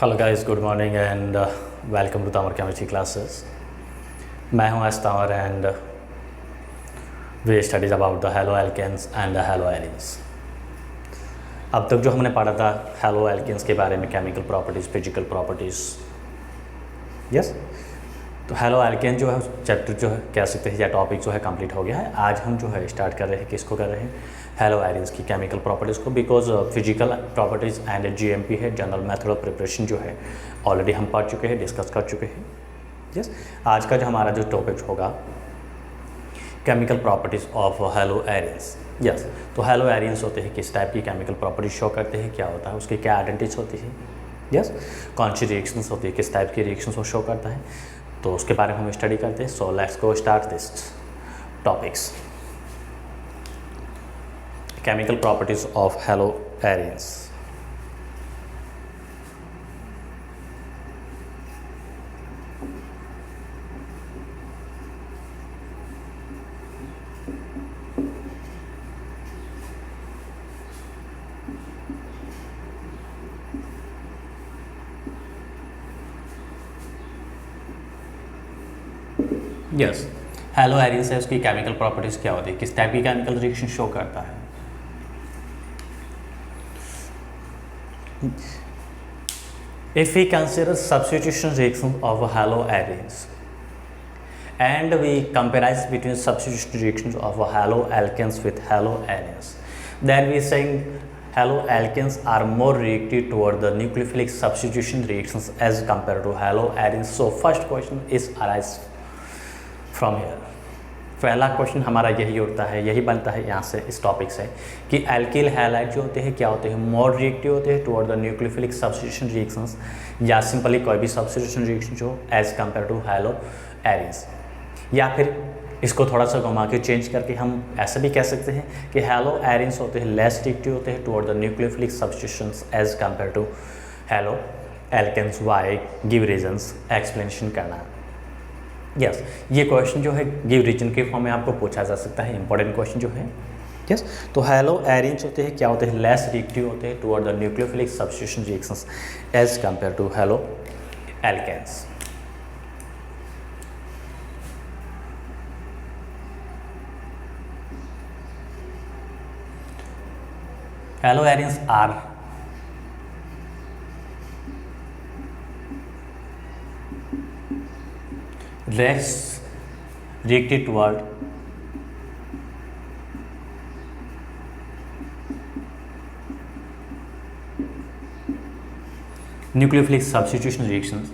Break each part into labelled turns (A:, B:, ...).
A: Hello guys, good morning and welcome to Tanwar chemistry classes. मैं हूं आज Tanwar and we studies about the haloalkanes and the haloarenes. अब तक जो हमने पढ़ा था हैलो एल्केन्स के बारे में, chemical properties, physical properties, yes. तो हैलो एल्केन जो है चैप्टर जो है कह सकते हैं या टॉपिक जो है कंप्लीट हो गया है। आज हम जो है स्टार्ट कर रहे हैं, किसको कर रहे हैं, हैलो एलिन्स की केमिकल प्रॉपर्टीज़ को, because physical properties and GMP है, जनरल मेथड ऑफ प्रिपरेशन जो है ऑलरेडी हम पढ़ चुके हैं, डिस्कस कर चुके हैं। यस, आज का जो हमारा जो टॉपिक होगा chemical properties of haloarenes. Yes, तो हैलो एलिन्स होते हैं किस टाइप की केमिकल प्रॉपर्टीज शो करते हैं, क्या होता है, उसकी क्या आइडेंटिटीज होती है, यस, कौन सी रिएक्शंस होती है, किस टाइप की रिएक्शंस वो शो करता है, तो उसके बारे में हम स्टडी करते हैं। So let's go start this topics. Chemical properties of haloarenes. Yes, haloarenes है, उसकी केमिकल प्रॉपर्टीज क्या होती है, किस टाइप की केमिकल रिएक्शन शो करता है। If we consider substitution reaction of haloarenes and we compare between substitution reactions of haloalkanes with haloarenes, then we saying haloalkanes are more reactive toward the nucleophilic substitution reactions as compared to haloarenes. So first question is arise from here. पहला question हमारा यही उठता है, यही बनता है यहाँ से, इस टॉपिक से, कि एल्किल हैलाइड जो होते हैं क्या होते हैं, मोर रिएक्टिव होते हैं toward the nucleophilic substitution reactions, या सिंपली कोई भी सब्स्टिट्यूशन रिएक्शन जो as compare to haloarenes. या फिर इसको थोड़ा सा घुमा के चेंज करके हम ऐसे भी कह सकते हैं कि हैलो एरिन्स होते हैं लेस रिएक्टिव होते हैं toward the nucleophilic substitutions as compare to haloalkanes. Why, give reasons, explanation करना। यस, ये क्वेश्चन जो है गिव रीजन के फॉर्म में आपको पूछा जा सकता है, इंपॉर्टेंट क्वेश्चन जो है। यस, तो हैलो एरिन्स होते हैं क्या होते हैं, लेस रिएक्टिव होते हैं toward the nucleophilic substitution reactions as compare to haloalkanes. Haloarenes are less reactive toward nucleophilic substitution reactions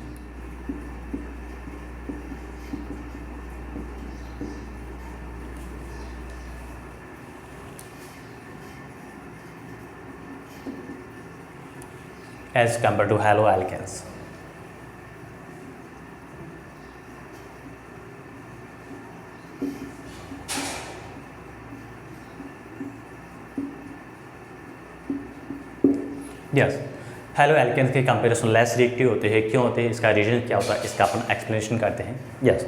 A: as compared to haloalkanes. Yes, haloalkanes के comparison less reactive होते हैं, क्यों होते हैं, इसका reason क्या होता है, इसका अपन एक्सप्लेनेशन करते हैं। यस,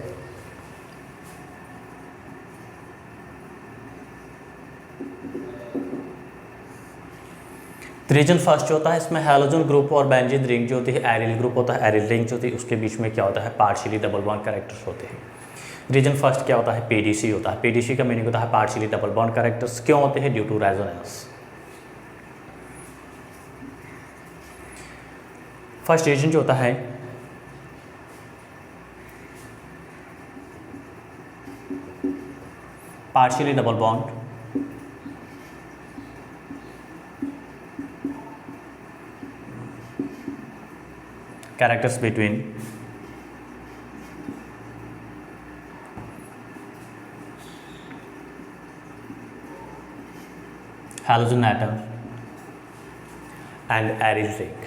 A: रीजन फर्स्ट जो होता है, इसमें हैलोजन ग्रुप और बेंजीन रिंग जो होती है, एरिल ग्रुप होता है, एरिल रिंग जो होती है, उसके बीच में क्या होता है, पार्शियली डबल बॉन्ड कैरेक्टर्स होते हैं। रीजन फर्स्ट क्या होता है, पीडीसी होता है। पीडीसी का मीनिंग होता है पार्शियली डबल बॉन्ड कैरेक्टर्स। क्यों होते हैं, due to resonance. First reason जो होता है partially double bond characters between halogen atom and aryl ring।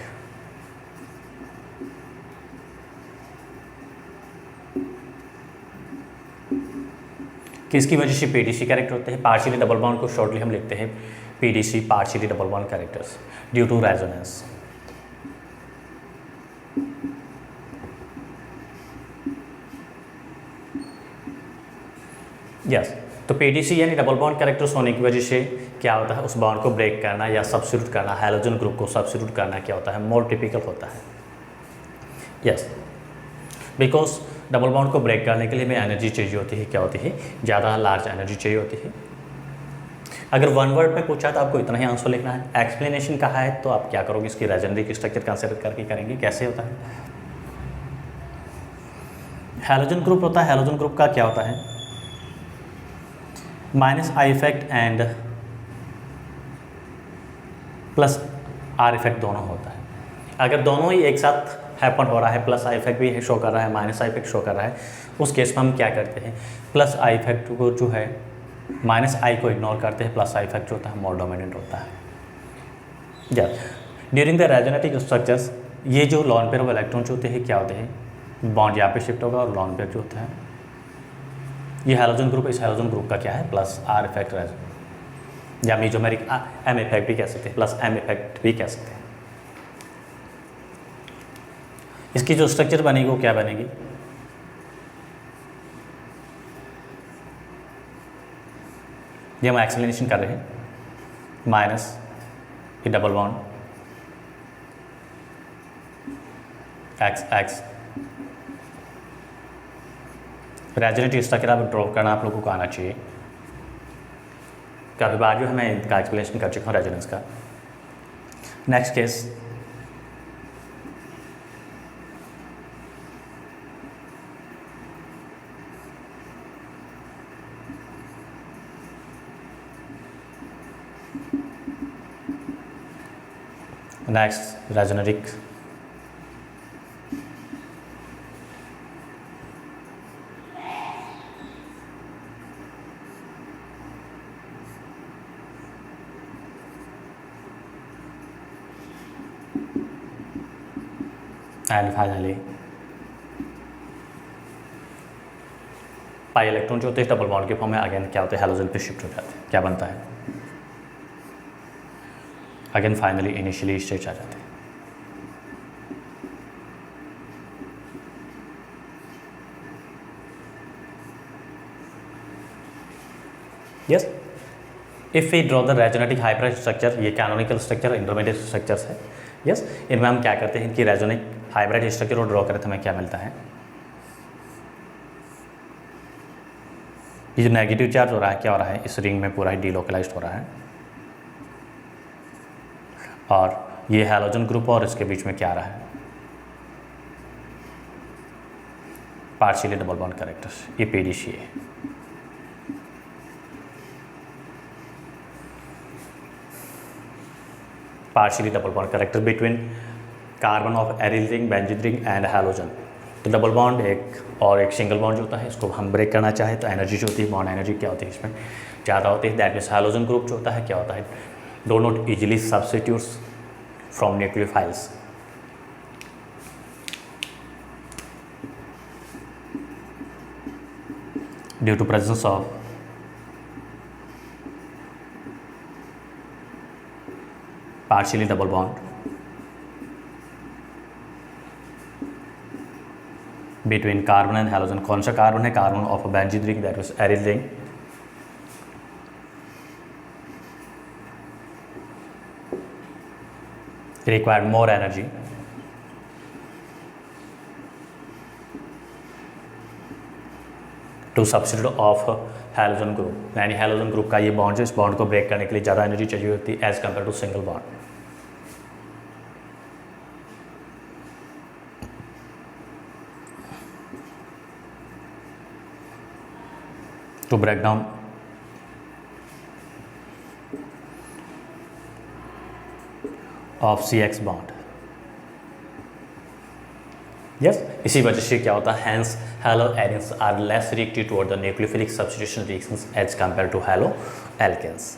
A: किसकी वजह से पीडीसी कैरेक्टर होते हैं, पार्शियली डबल बॉन्ड को शॉर्टली हम लिखते हैं PDC, partially double bond characters, due to resonance. Yes, तो पीडीसी यानी डबल बॉन्ड कैरेक्टर्स होने की वजह से क्या होता है, उस बॉन्ड को ब्रेक करना या सब्स्टिट्यूट करना, हैलोजन ग्रुप को सब्स्टिट्यूट करना क्या होता है, मोर टिपिकल होता है। यस, बिकॉज डबल बॉन्ड को ब्रेक करने के लिए हमें एनर्जी चाहिए होती है, क्या होती है, ज़्यादा लार्ज एनर्जी चाहिए होती है। अगर वन वर्ड में पूछा तो आपको इतना ही आंसर लिखना है। एक्सप्लेनेशन कहा है तो आप क्या करोगे, इसकी रेजोनेटिक स्ट्रक्चर कंसिडर करके करेंगे कैसे होता है। हैलोजन ग्रुप होता है, हैलोजन ग्रुप का क्या होता है, minus I effect and plus are effect दोनों होता है। अगर दोनों ही एक साथ हैपन हो रहा है, प्लस आई इफेक्ट भी शो कर रहा है, माइनस आई इफेक्ट शो कर रहा है, उस केस में हम क्या करते हैं, प्लस आई इफेक्ट को जो है, माइनस आई को इग्नोर करते हैं, प्लस आई इफेक्ट जो होता है मोर डोमिनेंट होता है। या ड्यूरिंग द रेजोनेटिक स्ट्रक्चर्स, ये जो लॉन पेयर ऑफ इलेक्ट्रॉन्स होते हैं क्या होते हैं, बॉन्ड यहाँ पे शिफ्ट होगा और लॉन पेयर जो होता है, ये हैलोजन ग्रुप, इस हैलोजन ग्रुप का क्या है, प्लस आर इफेक्ट या मेजोमेरिक एम इफेक्ट भी कह सकते हैं, प्लस एम इफेक्ट भी कह सकते हैं। इसकी जो स्ट्रक्चर बनेगी वो क्या बनेगी, ये हम एक्सप्लेनेशन कर रहे हैं, माइनस ये double bond x x, resonative structure आप ड्रॉ करना आप लोगों को आना चाहिए। काफ़ी बार जो है मैं इनका एक्सप्लेनेशन कर चुका हूँ रेजोनेंस का। Next case, next resonating and finally pi electron जो होते हैं डबल बॉन्ड के फॉर्म में अगेन क्या होते हैं, हैलोजन पे शिफ्ट हो जाते हैं, क्या बनता है, अगेन फाइनली इनिशियली स्टेज आ जाते हैं। Yes, if we draw the resonating hybrid structure, ये कैनोनिकल स्ट्रक्चर इंटरमीडिएट स्ट्रक्चर्स है। यस, इनमें हम क्या करते हैं कि रेजोनिक हाइब्रिड स्ट्रक्चर को ड्रॉ करते हमें क्या मिलता है, ये जो नेगेटिव चार्ज हो रहा है क्या हो रहा है, इस रिंग में पूरा ही डीलोकलाइज्ड हो रहा है, और ये हैलोजन ग्रुप और इसके बीच में क्या आ रहा है, पार्शियली डबल बॉन्ड कैरेक्टर्स, ये PDCA. Partially double bond character between carbon of aryl ring, benzene ring and halogen. तो डबल बॉन्ड एक और एक सिंगल बॉन्ड जो होता है, इसको हम ब्रेक करना चाहे तो एनर्जी जो होती है, बॉन्ड एनर्जी क्या होती है इसमें ज़्यादा होती है। दैट मीन्स हैलोजन ग्रुप जो होता है क्या होता है, do not easily substitutes from nucleophiles. Due to presence of partially double bond between carbon and halogen। कौन सा कार्बन है, carbon of benzene ring, that is aryl ring, required more energy to substitute of halogen group. यानी halogen group का ये bond है, इस bond को break करने के लिए ज़्यादा एनर्जी चाहिए होती है as compare to single bond. To break down of CX bond. Yes, इसी वजह से क्या होता है, hence haloarenes are less reactive toward the nucleophilic substitution reactions as compare to haloalkanes.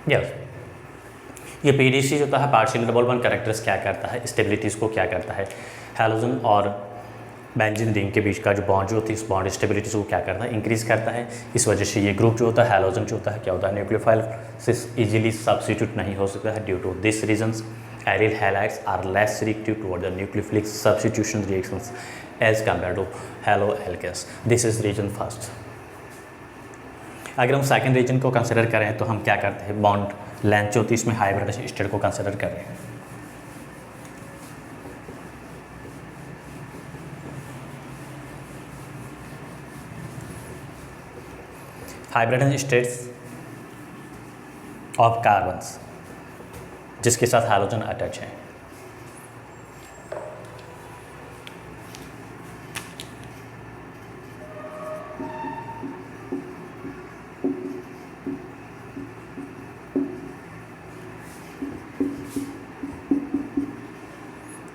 A: Yes, ये पीडीसी जो होता है पार्शियल डबल बॉन्ड कैरेक्टर्स क्या करता है, स्टेबिलिटीज़ को क्या करता है, हैलोजन और बेंजीन रिंग के बीच का जो बॉन्ड जो होती है इस बॉन्ड स्टेबिलिटी को क्या करता है, इंक्रीज़ करता है। इस वजह से ये ग्रुप जो होता है हैलोजन जो होता है क्या होता है, न्यूक्लियोफाइल से इजीली सब्स्टिट्यूट नहीं हो सकता है। Due to this reasons aryl halides are less reactive toward the nucleophilic substitution reactions as compare to haloalkanes. This is reason first. अगर हम सेकंड रीजन को कंसिडर करें तो हम क्या करते हैं, बॉन्ड लेंथ जो होती है इसमें हाइब्रिडाइजेशन स्टेट को कंसिडर कर रहे हैं। हाइब्रिडाइजेशन स्टेट्स ऑफ कार्बन्स जिसके साथ हाइड्रोजन अटैच है।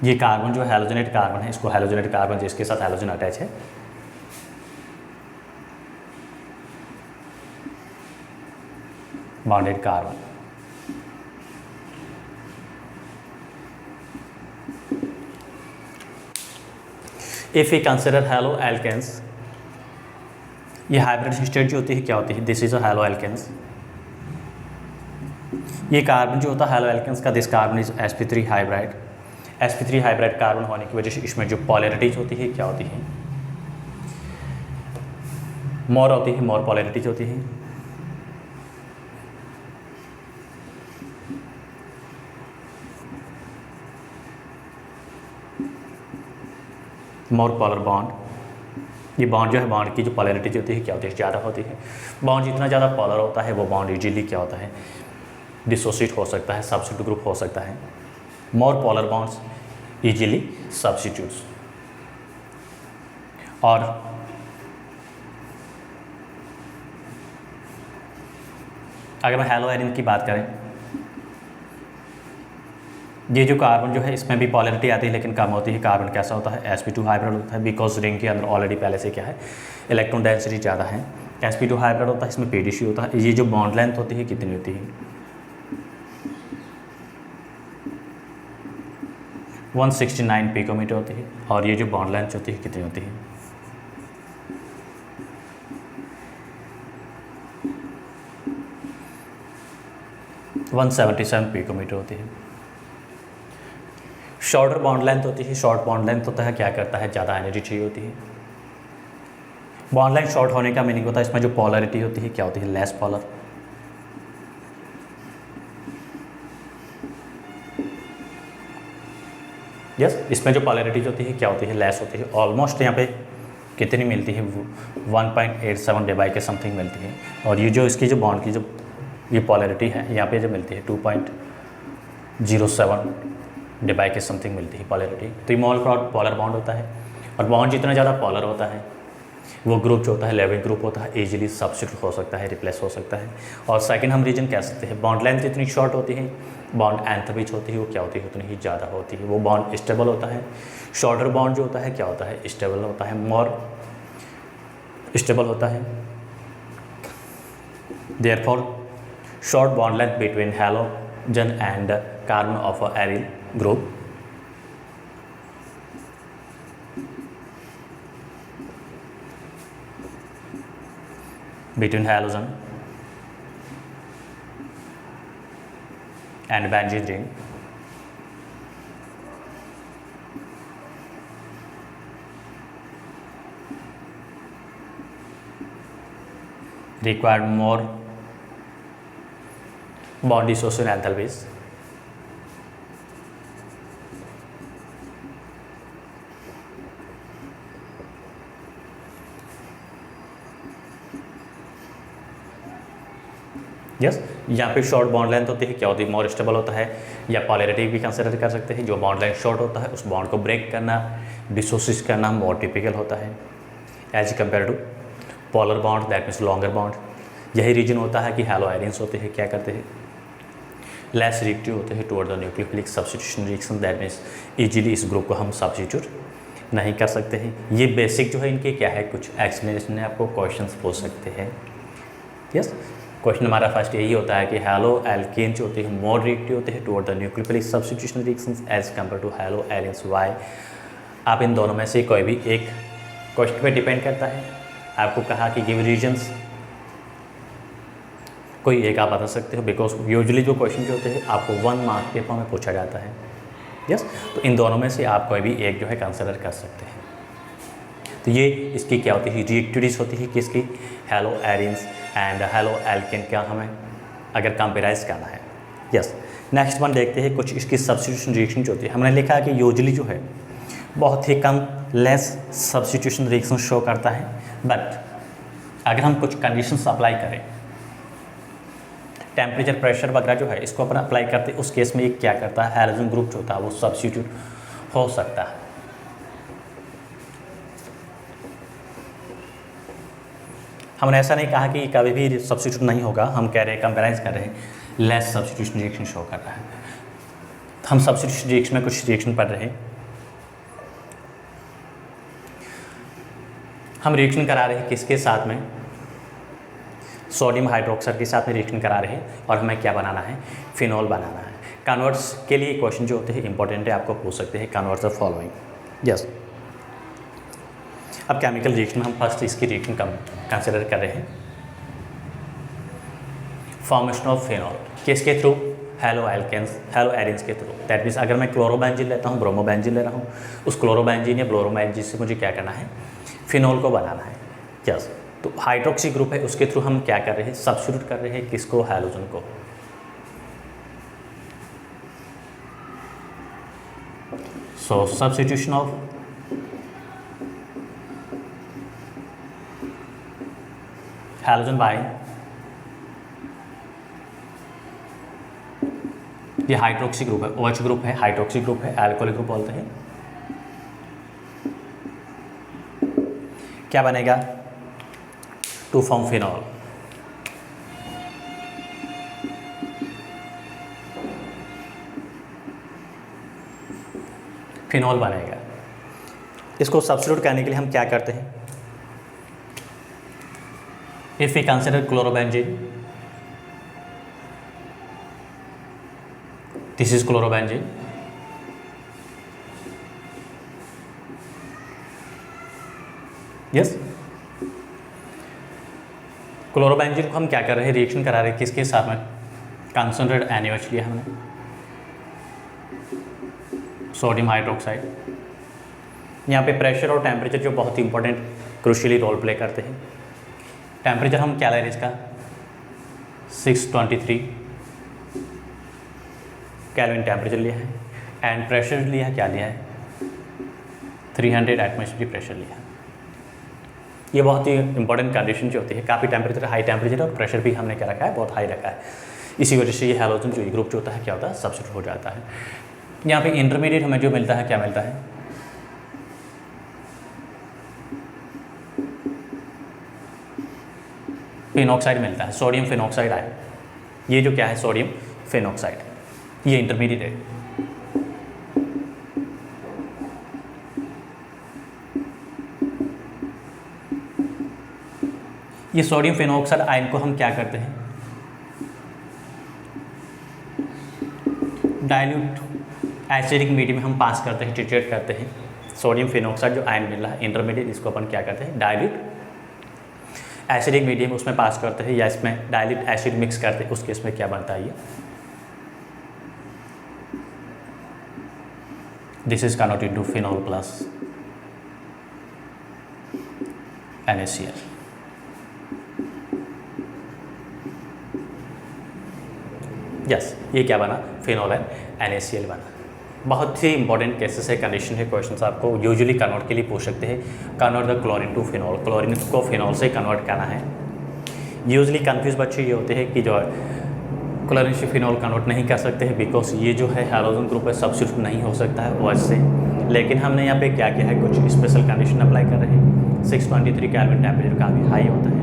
A: ये कार्बन जो हैलोजनेट कार्बन है, इसको हैलोजनेट कार्बन जिसके साथ हैलोजन अटैच है, bonded carbon. If we consider haloalkanes, ये हाइब्रिडाइजेशन स्टेट जो होती है क्या होती है, this is a haloalkanes. ये कार्बन जो होता है हैलो एल्केन्स का, this carbon is sp3 hybrid. sp3 hybrid carbon होने की वजह से इसमें जो पॉलरिटीज होती है क्या होती है, मोर होती है, मोर पॉलरिटीज होती है। मोर पोलर बॉन्ड, ये बॉन्ड जो है बॉन्ड की जो पॉलरिटी जो होती है क्या होती है, ज़्यादा होती है। बॉन्ड जितना ज़्यादा पोलर होता है वो बॉन्ड इजीली क्या होता है, डिसोसिएट हो सकता है, सब्स्टिट्यूट ग्रुप हो सकता है। More polar bonds easily substitutes. और अगर मैं हैलो एरिन की बात करें, ये जो कार्बन जो है इसमें भी पॉलरिटी आती है लेकिन कम होती है। कार्बन कैसा होता है, sp2 हाइब्रिड होता है, बिकॉज रिंग के अंदर ऑलरेडी पहले से क्या है, इलेक्ट्रॉन डेंसिटी ज़्यादा है। sp2 हाइब्रिड होता है, इसमें pdc होता है। ये जो बॉन्ड लेंथ होती है कितनी होती है, 169 पिकोमीटर होती है। और ये जो बॉन्ड लेंथ होती है कितनी होती है, 177 पिकोमीटर होती है। शॉर्टर बॉन्ड लेंथ होती है, शॉर्ट बॉन्ड लेंथ होता है क्या करता है, ज़्यादा एनर्जी चाहिए होती है। बॉन्ड लेंथ शॉर्ट होने का मीनिंग होता है इसमें जो पॉलरिटी होती है क्या होती है, लेस पॉलर। यस, इसमें जो पॉलरिटी होती है क्या होती है, लेस होती है। ऑलमोस्ट यहाँ पे कितनी मिलती है, 1.87 डिवाई के समथिंग मिलती है। और ये जो इसकी जो बॉन्ड की जो ये पॉलरिटी है यहाँ पे जो मिलती है 2.07 डिवाई के समथिंग मिलती है पॉलरिटी। तो ये पोलर बॉन्ड होता है। और बॉन्ड जितना ज़्यादा पोलर होता है वो ग्रुप जो होता है लेवल ग्रुप होता है, इजीली सब्स्टिट्यूट हो सकता है, रिप्लेस हो सकता है। और सेकंड हम रीजन कह सकते हैं, बॉन्ड लेंथ जितनी शॉर्ट होती है, बॉन्ड एंथ भी होती है वो क्या होती है, उतनी ही ज़्यादा होती है। वो बॉन्ड स्टेबल होता है। शॉर्टर बॉन्ड जो होता है क्या होता है, स्टेबल होता है, मोर स्टेबल होता है। Therefore short bond length between halogen and carbon of a aryl group between halogen and benzene ring required more bond dissociation enthalpies. Yes, यहाँ पे शॉर्ट बॉन्ड लेंथ होती है क्या होती है, मोर स्टेबल होता है। या पॉलरिटी भी कंसिडर कर सकते हैं, जो बॉन्ड लेंथ शॉर्ट होता है उस बॉन्ड को ब्रेक करना, डिसोसिएट करना मोर टिपिकल होता है as compare to polar bond, that means longer bond. यही रीजन होता है कि हैलो आयरन्स होते हैं क्या करते हैं, लेस रिएक्टिव होते हैं toward the nucleophilic substitution reaction, that means easily इस ग्रुप को हम सब्स्टिट्यूट नहीं कर सकते हैं। ये बेसिक जो है इनके क्या है, कुछ एक्सप्लेनेशन है, आपको क्वेश्चंस पूछ सकते हैं। यस, क्वेश्चन हमारा फर्स्ट यही होता है कि हैलो एल्केन जो होते हैं मोर रिएक्टिव होते हैं toward the nucleophilic substitution reactions as compare to haloalkanes. Why? आप इन दोनों में से कोई भी एक क्वेश्चन पे डिपेंड करता है। आपको कहा कि गिव रीजन्स, कोई एक आप बता सकते हो, बिकॉज यूजुअली जो क्वेश्चन जो होते हैं आपको 1 मार्क के फॉर्म में पूछा जाता है। यस, तो इन दोनों में से आप कोई भी एक जो है कंसिडर कर सकते हैं। तो ये इसकी क्या होती है, रिएक्टिविटीज़ होती है किसकी, haloarenes and haloalkane का हमें अगर कंपेराइज करना है। यस, नेक्स्ट वन देखते हैं कुछ इसकी सब्स्टिट्यूशन रिएक्शन जो होती है। हमने लिखा है कि यूजुअली जो है बहुत ही कम लेस सब्स्टिट्यूशन रिएक्शन शो करता है, बट अगर हम कुछ कंडीशंस अप्लाई करें, टेम्परेचर प्रेशर वगैरह जो है इसको अपन अप्लाई करते हैं, उस केस में ये क्या करता है, हाइड्रोजन ग्रुप जो होता है वो सब्स्टिट्यूट हो सकता है। हमने ऐसा नहीं कहा कि कभी भी सब्स्टिट्यूट नहीं होगा, हम कह रहे हैं कंपेराइज कर रहे हैं लेस सब्स्टिट्यूशन रिएक्शन शो कर रहा है। हम सब्स्टिट्यूशन रिएक्शन में कुछ रिएक्शन पढ़ रहे हैं, हम रिएक्शन करा रहे हैं किसके साथ में, सोडियम हाइड्रोक्साइड के साथ में रिएक्शन करा रहे हैं और हमें क्या बनाना है, फिनॉल बनाना है। कन्वर्ट्स के लिए क्वेश्चन जो होते हैं इंपॉर्टेंट है, आपको पूछ सकते हैं कन्वर्ट्स द फॉलोइंग। यस, अब केमिकल रिएक्शन में हम फर्स्ट इसकी रिएक्शन कंसिडर कर रहे हैं, फॉर्मेशन ऑफ फिनॉल किसके through, haloalkanes, haloarenes के थ्रू। दैट मीन्स अगर मैं क्लोरोबेंजीन लेता हूँ, ब्रोमोबेंजीन ले रहा हूँ, उस क्लोरोबेंजीन या ब्रोमोबेंजीन से मुझे क्या करना है, फिनॉल को बनाना है। यस, तो हाइड्रोक्सी ग्रुप है उसके थ्रू हम क्या कर रहे हैं, सब्स्टिट्यूट कर रहे हैं किसको, हैलोजन को। सो सब्स्टिट्यूशन ऑफ हैलोजन बाय, ये हाइड्रोक्सी ग्रुप है, OH ग्रुप है, हाइड्रोक्सी ग्रुप है, एल्कोहलिक ग्रुप बोलते हैं। क्या बनेगा, टू फॉर्म फिनॉल। फिनॉल बनेगा। इसको सब्स्टिट्यूट करने के लिए हम क्या करते हैं, if we consider chlorobenzene, this is chlorobenzene, yes, chlorobenzene को हम क्या कर रहे हैं, रिएक्शन करा रहे हैं किसके साथ में, कंसनट्रेटेड NaOH लिया हमने, सोडियम हाइड्रोक्साइड। यहाँ पे प्रेशर और टेम्परेचर जो बहुत ही इंपॉर्टेंट क्रूशियली रोल प्ले करते हैं। टेम्परेचर हम क्या ले रहे हैं इसका, 623 केल्विन टेम्परेचर लिया है, एंड प्रेशर लिया है, क्या लिया है, 300 एटमॉस्फेरिक प्रेशर लिया है। ये बहुत ही इंपॉर्टेंट कंडीशन जो होती है, काफ़ी टेम्परेचर, हाई टेम्परेचर और प्रेशर भी हमने क्या रखा है, बहुत हाई रखा है। इसी वजह से ये हैलोजन जो ग्रुप जो होता है क्या होता है, सब्स्टिट्यूट हो जाता है। यहाँ पे इंटरमीडिएट हमें जो मिलता है, क्या मिलता है, फिनॉक्साइड मिलता है, सोडियम फिनॉक्साइड आए। ये जो क्या है, सोडियम फिनॉक्साइड, ये इंटरमीडिएट है। ये सोडियम फिनॉक्साइड आयन को हम क्या करते हैं, डाइल्यूट एसिडिक मीडियम में हम पास करते हैं, ट्रीटेड करते हैं। सोडियम फिनॉक्साइड जो आयन मिल रहा है इंटरमीडिएट, इसको अपन क्या करते हैं, डाइल्यूट एसिडिक मीडियम उसमें पास करते हैं, या इसमें डाइल्यूट एसिड मिक्स करते हैं, उस केस में क्या बनता है, ये this is converted into phenol plus NaCl। Yes, ये क्या बना, फिनॉल एंड NaCl बना। बहुत ही इंपॉर्टेंट केसेस है, कंडीशन है, क्वेश्चन आपको यूजुअली कन्वर्ट के लिए पूछ सकते हैं, convert the chlorine to phenol, chlorine को फिनॉल से कन्वर्ट करना है। यूजुअली कंफ्यूज बच्चे ये होते हैं कि जो क्लोरीन से फिनॉल कन्वर्ट नहीं कर सकते हैं, बिकॉज ये जो है हैलोजन ग्रुप है, सब्स्टिट्यूट नहीं हो सकता है OH से। लेकिन हमने यहाँ पे क्या किया है, कुछ स्पेशल कंडीशन अप्लाई कर रहे हैं। 623 केल्विन टेम्परेचर काफ़ी हाई होता है,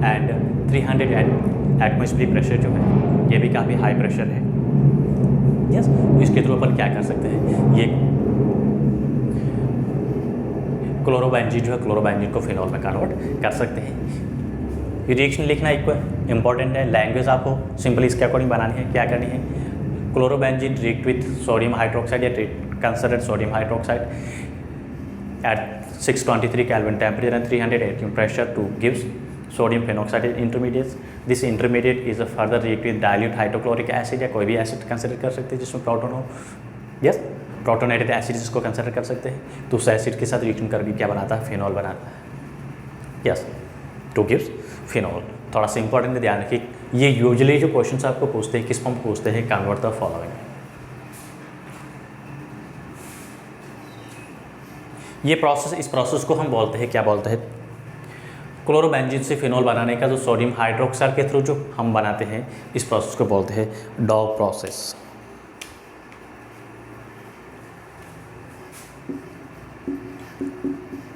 A: एंड 300 एटमॉस्फेरिक प्रेशर जो है ये भी काफ़ी हाई प्रेशर है। यस, तो इसके थ्रू अपन क्या कर सकते हैं, ये क्लोरोबेंजीन जो है, क्लोरोबेंजीन को फिनॉल में कन्वर्ट कर सकते हैं। रिएक्शन लिखना इंपॉर्टेंट है, लैंग्वेज आपको सिंपली इसके अकॉर्डिंग बनानी है। क्या करनी है, chlorobenzene react with sodium hydroxide या considered sodium hydroxide at 623 Kelvin temperature and 300 atm pressure to gives sodium phenoxide intermediate. This intermediate is a further react with dilute hydrochloric acid या कोई भी एसिड कंसिडर कर सकते हैं जिसमें proton हो। Yes, protonated acid जिसको कंसिडर कर सकते हैं। तो उस एसिड के साथ रिएक्शन करके क्या बनाता है, फिनॉल बनाता है। Yes, two gives phenol. थोड़ा सा इंपॉर्टेंट ध्यान रखिए, ये यूजुअली जो क्वेश्चन आपको पूछते हैं किस फॉर्म पूछते हैं, कन्वर्ट द फॉलोइंग। ये प्रोसेस, इस प्रोसेस को हम बोलते हैं, क्या बोलते हैं, क्लोरोबेंजीन से फिनॉल बनाने का जो सोडियम हाइड्रोक्साइड के थ्रू जो हम बनाते हैं, इस प्रोसेस को बोलते हैं Dow process.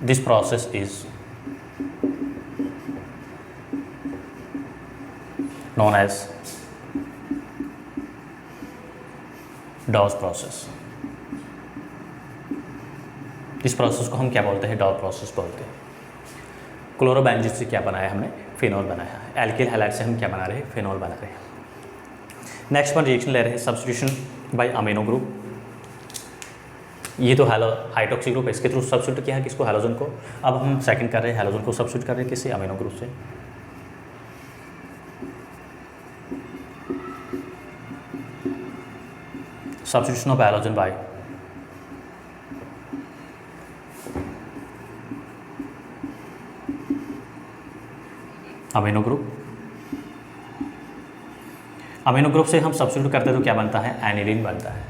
A: This process is known as Dawes process। इस प्रोसेस को हम क्या बोलते हैं, डॉव प्रोसेस बोलते हैं। क्लोरोबेंजीन से क्या बनाया हमने, फिनॉल बनाया है। एल्किल हैलाइड से हम क्या बना रहे हैं, फिनॉल बना रहे हैं। नेक्स्ट वन रिएक्शन ले रहे हैं सब्स्टिट्यूशन बाय अमीनो ग्रुप। ये तो हाइड्रोक्सी ग्रुप है, इसके थ्रू सब्स्टिट्यूट किया है किसको, हैलोजन को। अब हम सेकंड कर रहे हैं, हैलोजन को सब्स्टिट्यूट कर रहे हैं किससे, अमीनो ग्रुप से। Substitution of halogen by amino group. Amino group से हम सब्स्टिट्यूट करते हैं तो क्या बनता है, एनिलीन बनता है,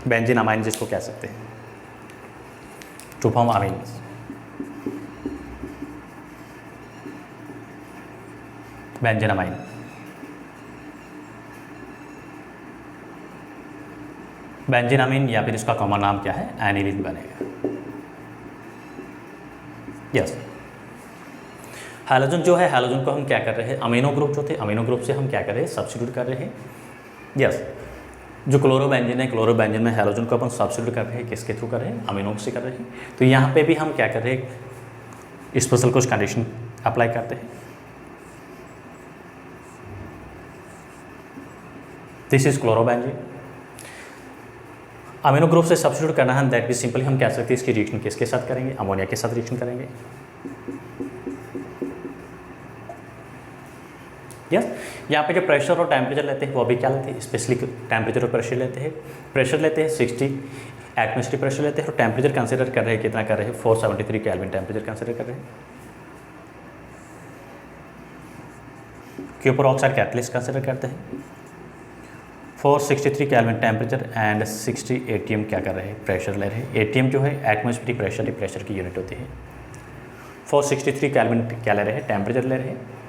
A: बेंजीन अमाइन जिसको कह सकते हैं, to form amines. Benzene amine. Benzene amine या फिर इसका कॉमन नाम क्या है, एनिलीन बनेगा। यस, हैलोजन जो है, हैलोजन को हम क्या कर रहे हैं, अमीनो ग्रुप जो थे, अमीनो ग्रुप से हम क्या कर रहे हैं, सब्स्टिट्यूट कर रहे हैं। यस, जो क्लोरोबेंजीन है, क्लोरोबेंजीन में हैलोजन को अपन सब्स्टिट्यूट कर रहे हैं, किसके थ्रू कर रहे हैं, अमीनो से कर रहे हैं। तो यहाँ पे भी हम क्या कर रहे हैं, स्पेशल कुछ कंडीशन अप्लाई करते हैं। This is chlorobenzene. Amino group से सब्स्टिट्यूट करना है, दैट भी सिंपली हम कह सकते हैं इसकी रिएक्शन किसके साथ करेंगे, अमोनिया के साथ रिएक्शन करेंगे। यस, यहाँ पे जो प्रेशर और टेम्परेचर लेते हैं वो भी क्या लेते हैं, स्पेशली टेम्परेचर और प्रेशर लेते हैं। प्रेशर लेते हैं 60 एटमॉस्फेरिक प्रेशर लेते हैं, और टेम्परेचर कंसिडर कर रहे हैं, कितना कर रहे हैं, 473 केल्विन टेम्परेचर कंसिडर कर रहे हैं। क्यूपर ऑक्साइड कैटलिस्ट कंसिडर करते हैं, 463 केल्विन टेम्परेचर एंड 60 ATM क्या कर रहे हैं, प्रेशर ले रहे हैं। ATM जो है एटमॉस्फेरिक प्रेशर, ही प्रेशर की यूनिट होती है। 463 केल्विन क्या ले रहे हैं, टेम्परेचर ले रहे हैं,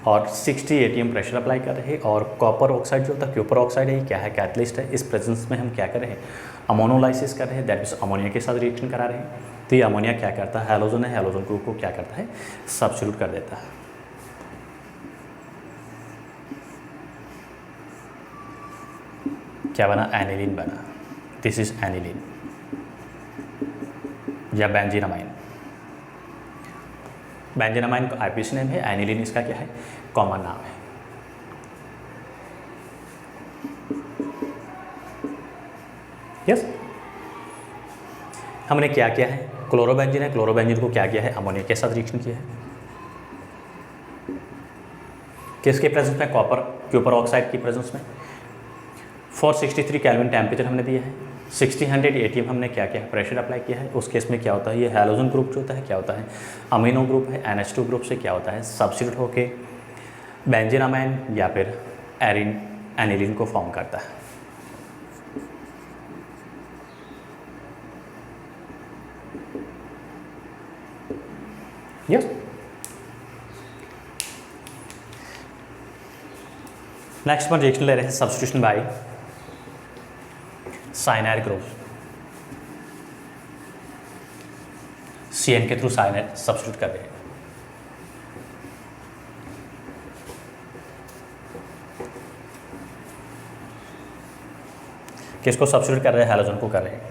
A: और 60 ATM प्रेशर अप्लाई कर रहे हैं। और कॉपर ऑक्साइड जो होता है, क्यूपर ऑक्साइड है, क्या है, कैटलिस्ट है। इस प्रेजेंस में हम क्या कर रहे हैं, अमोनोलाइसिस कर रहे हैं, दैट मीन्स अमोनिया के साथ रिएक्शन करा रहे हैं। तो ये अमोनिया क्या करता है, हैलोजन है, हैलोजन ग्रुप को क्या करता है, सब्स्टिट्यूट कर देता है। क्या बना, एनिलीन बना। दिस इज एनिलीन या बेंजीन अमाइन। बेंजीन अमाइन का आईपीसी नेम है, एनिलीन इसका क्या है, कॉमन नाम है। यस, हमने क्या किया है, क्लोरोबेंजीन है, क्लोरोबेंजीन को क्या किया है, अमोनिया के साथ रिएक्शन किया है। किसके प्रेजेंस में, कॉपर क्यूपर ऑक्साइड की प्रेजेंस में। 463 केल्विन टेम्परेचर हमने दिया है, 1600 ATM हमने क्या किया है, प्रेशर अप्लाई किया है। उस केस में क्या होता है, ये हैलोजन ग्रुप जो होता है क्या होता है, अमीनो ग्रुप है, NH2 ग्रुप से क्या होता है, सब्स्टिट्यूट होके बेंजीन अमाइन या फिर एनिलीन को फॉर्म करता है। यस, नेक्स्ट वन रिएक्शन ले रहे हैं substitution bye cyanide group. CN के थ्रू साइनाइड सब्स्टिट्यूट कर रहे हैं। किसको सब्स्टिट्यूट कर रहे हैं, हैलोजन को कर रहे हैं।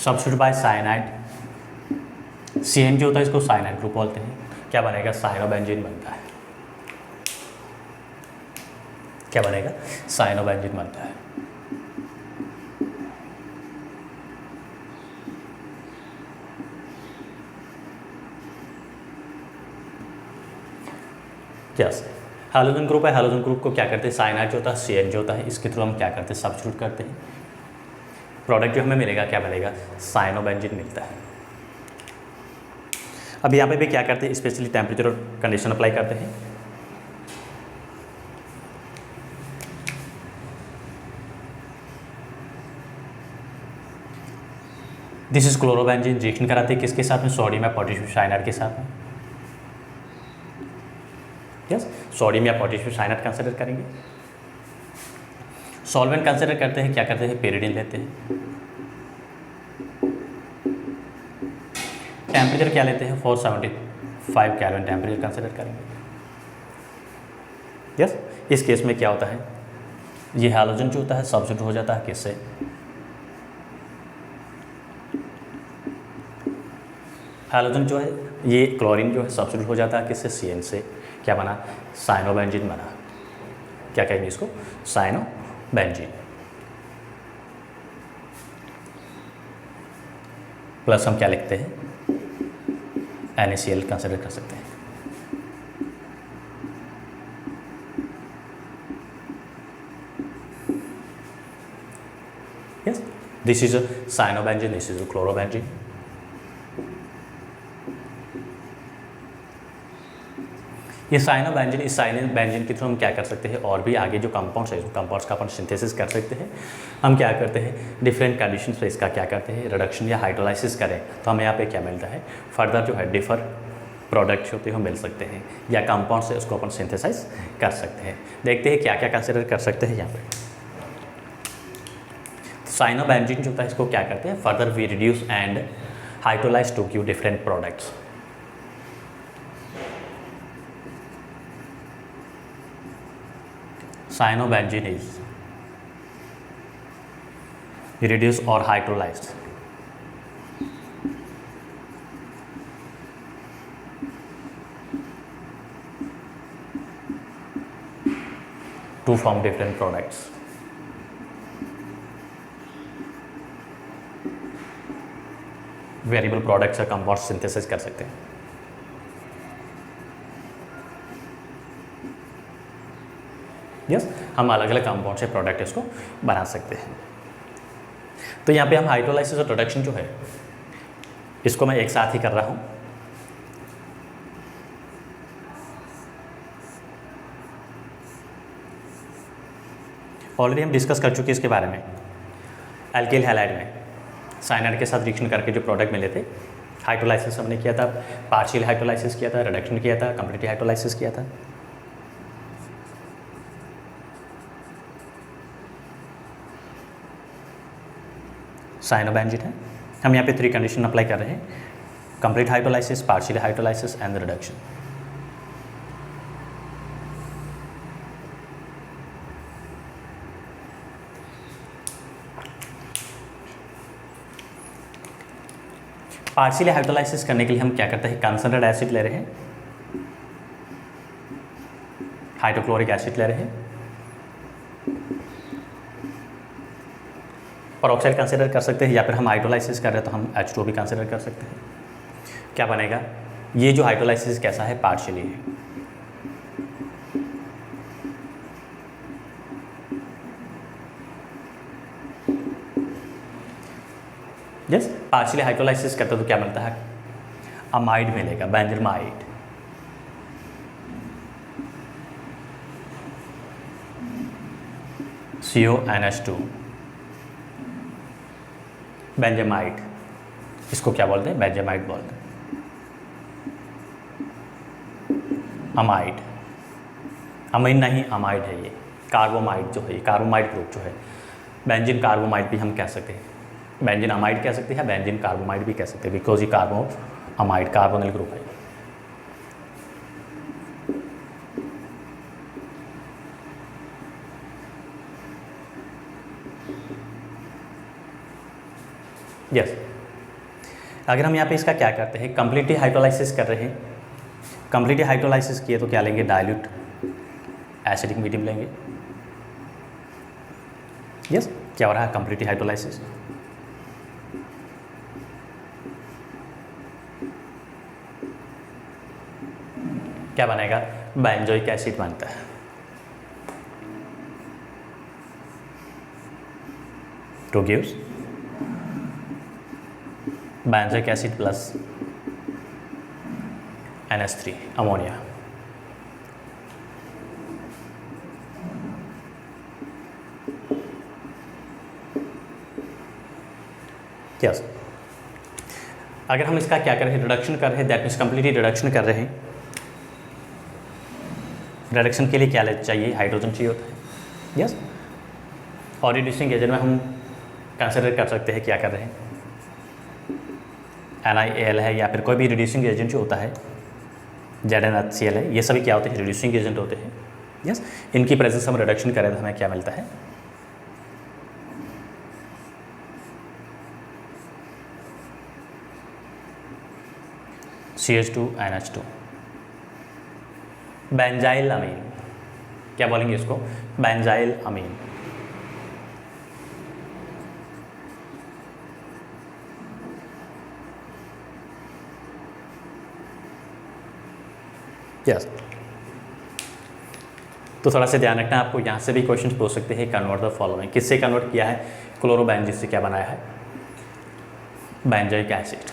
A: सब्स्टिट्यूट बाय साइनाइड, CN जो होता है इसको साइनाइड ग्रुप बोलते हैं, क्या बनेगा, साइनोबेंजीन बनता है। क्या बनेगा, साइनोबेंजीन बनता है। यस, हैलोजन ग्रुप है, हैलोजन ग्रुप को क्या करते हैं, साइनाइड जो होता है, CN जो होता है, इसके थ्रू हम क्या करते हैं, सब्स्टिट्यूट करते हैं। प्रोडक्ट जो हमें मिलेगा क्या मिलेगा, साइनोबेंजीन मिलता है। अब यहाँ पे भी क्या करते हैं, स्पेशली टेम्परेचर और कंडीशन अप्लाई करते हैं। दिस इज क्लोरोबेंजीन, रिएक्शन कराते हैं किसके साथ में, सोडियम या पोटेशियम साइनाइड के साथ में। यस, सोडियम या पोटेशियम साइनाइड कंसिडर करेंगे। सॉल्वेंट कंसिडर करते हैं, क्या करते हैं, पेरिडीन लेते हैं। टेम्परेचर क्या लेते हैं, 475 केल्विन टेम्परेचर कंसिडर करेंगे। यस, इस केस में क्या होता है, ये हैलोजन जो होता है सब्स्टिट्यूट हो जाता है किससे, हैलोजन जो है ये क्लोरीन जो है सब्स्टिट्यूट हो जाता है किससे, CN से। क्या बना, साइनोबेंजीन बना। क्या कहेंगे इसको, साइनोबेंजीन। प्लस हम क्या लिखते हैं, NaCl कंसिडर कर सकते हैं। Yes, this is a cyanobenzene, this is a chlorobenzene. ये साइनोबेंजीन, इस साइनोबेंजीन के थ्रू हम क्या कर सकते हैं, और भी आगे जो कंपाउंड्स है कंपाउंड्स का अपन सिंथेसिस कर सकते हैं। हम क्या करते हैं, डिफरेंट कंडीशंस पे इसका क्या करते हैं, रिडक्शन या हाइड्रोलाइसिस करें तो हमें यहाँ पे क्या मिलता है, फर्दर जो है डिफर प्रोडक्ट्स होते हैं वो मिल सकते हैं, या कंपाउंड से उसको अपन सिंथेसाइज कर सकते हैं। देखते हैं क्या क्या कंसिडर कर सकते हैं यहाँ पे। साइनोबेंजीन जो होता है इसको क्या करते हैं, further we reduce and hydrolyse to give different products. Cyanobenzene is reduced or hydrolyzed to form different products. Variable products या कंपाउंड सिंथेसिस कर सकते हैं। यस, हम अलग अलग कंपाउंड से प्रोडक्ट इसको बना सकते हैं। तो यहाँ पे हम हाइड्रोलाइसिस और रिडक्शन जो है इसको मैं एक साथ ही कर रहा हूँ। ऑलरेडी हम डिस्कस कर चुके हैं इसके बारे में। एल्किल हैलाइड में साइनाइड के साथ रिएक्शन करके जो प्रोडक्ट मिले थे, हाइड्रोलाइसिस हमने किया था, पार्शियल हाइड्रोलाइसिस किया था, रिडक्शन किया था, कंप्लीट हाइड्रोलाइसिस किया था। साइनोबेंजीन है, हम यहाँ पे 3 कंडीशन अप्लाई कर रहे हैं, complete hydrolysis, partial hydrolysis and reduction. Partial hydrolysis करने के लिए हम क्या करते हैं, कंसंट्रेटेड एसिड ले रहे हैं, हाइड्रोक्लोरिक एसिड ले रहे हैं, परऑक्साइड कंसिडर कर सकते हैं, या फिर हम हाइड्रोलाइसिस कर रहे हैं तो हम H2O भी कंसिडर कर सकते हैं। क्या बनेगा, ये जो हाइड्रोलाइसिस कैसा है, पार्शियली है। यस, पार्शियली हाइड्रोलाइसिस करते तो क्या मिलता है, अमाइड मिलेगा, बेंजमाइड। CONH2 बेंजामाइड, इसको क्या बोलते हैं, बेंजामाइड बोलते हैं। अमाइड, अमीन नहीं अमाइड है ये, कार्बोमाइड जो है, कार्बोमाइड ग्रुप जो है, बेंजीन कार्बोमाइड भी हम कह सकते हैं, बेंजीन अमाइड कह सकते हैं, बेंजीन कार्बोमाइड भी कह सकते हैं, बिकॉज ये कार्बो अमाइड कार्बोनिल ग्रुप है। यस, अगर हम यहाँ पे इसका क्या करते हैं, कंप्लीटली हाइड्रोलाइसिस कर रहे हैं, कंप्लीटली हाइड्रोलाइसिस किए तो क्या लेंगे, डाइल्यूट एसिडिक मीडियम लेंगे। यस, क्या हो रहा है, कंप्लीटली हाइड्रोलाइसिस। क्या बनेगा, बेंजोइक एसिड बनता है। Two gives benzoic acid plus NH3 ammonia. Yes, अगर हम इसका क्या कर रहे हैं, रिडक्शन कर रहे हैं, दैट मीन्स कंप्लीटली रिडक्शन कर रहे हैं। रिडक्शन के लिए क्या चाहिए, हाइड्रोजन चाहिए होता है। यस, और रिड्यूसिंग एजेंट में हम कंसिडर कर सकते हैं क्या कर रहे हैं, NiAl है, या फिर कोई भी रिड्यूसिंग एजेंट जो होता है, ZnHCl है, ये सभी क्या होते हैं, रिड्यूसिंग एजेंट होते हैं। यस, इनकी प्रेजेंस हम रिडक्शन करें तो हमें क्या मिलता है, CH2NH2 बेंजाइल अमीन। क्या बोलेंगे इसको, बेंजाइल अमीन। यस, तो थोड़ा सा ध्यान रखना, आपको यहाँ से भी क्वेश्चन पूछ सकते हैं, कन्वर्ट द फॉलोइंग, किससे कन्वर्ट किया है, क्लोरोबेंजीन से क्या बनाया है, बेंजोइक एसिड।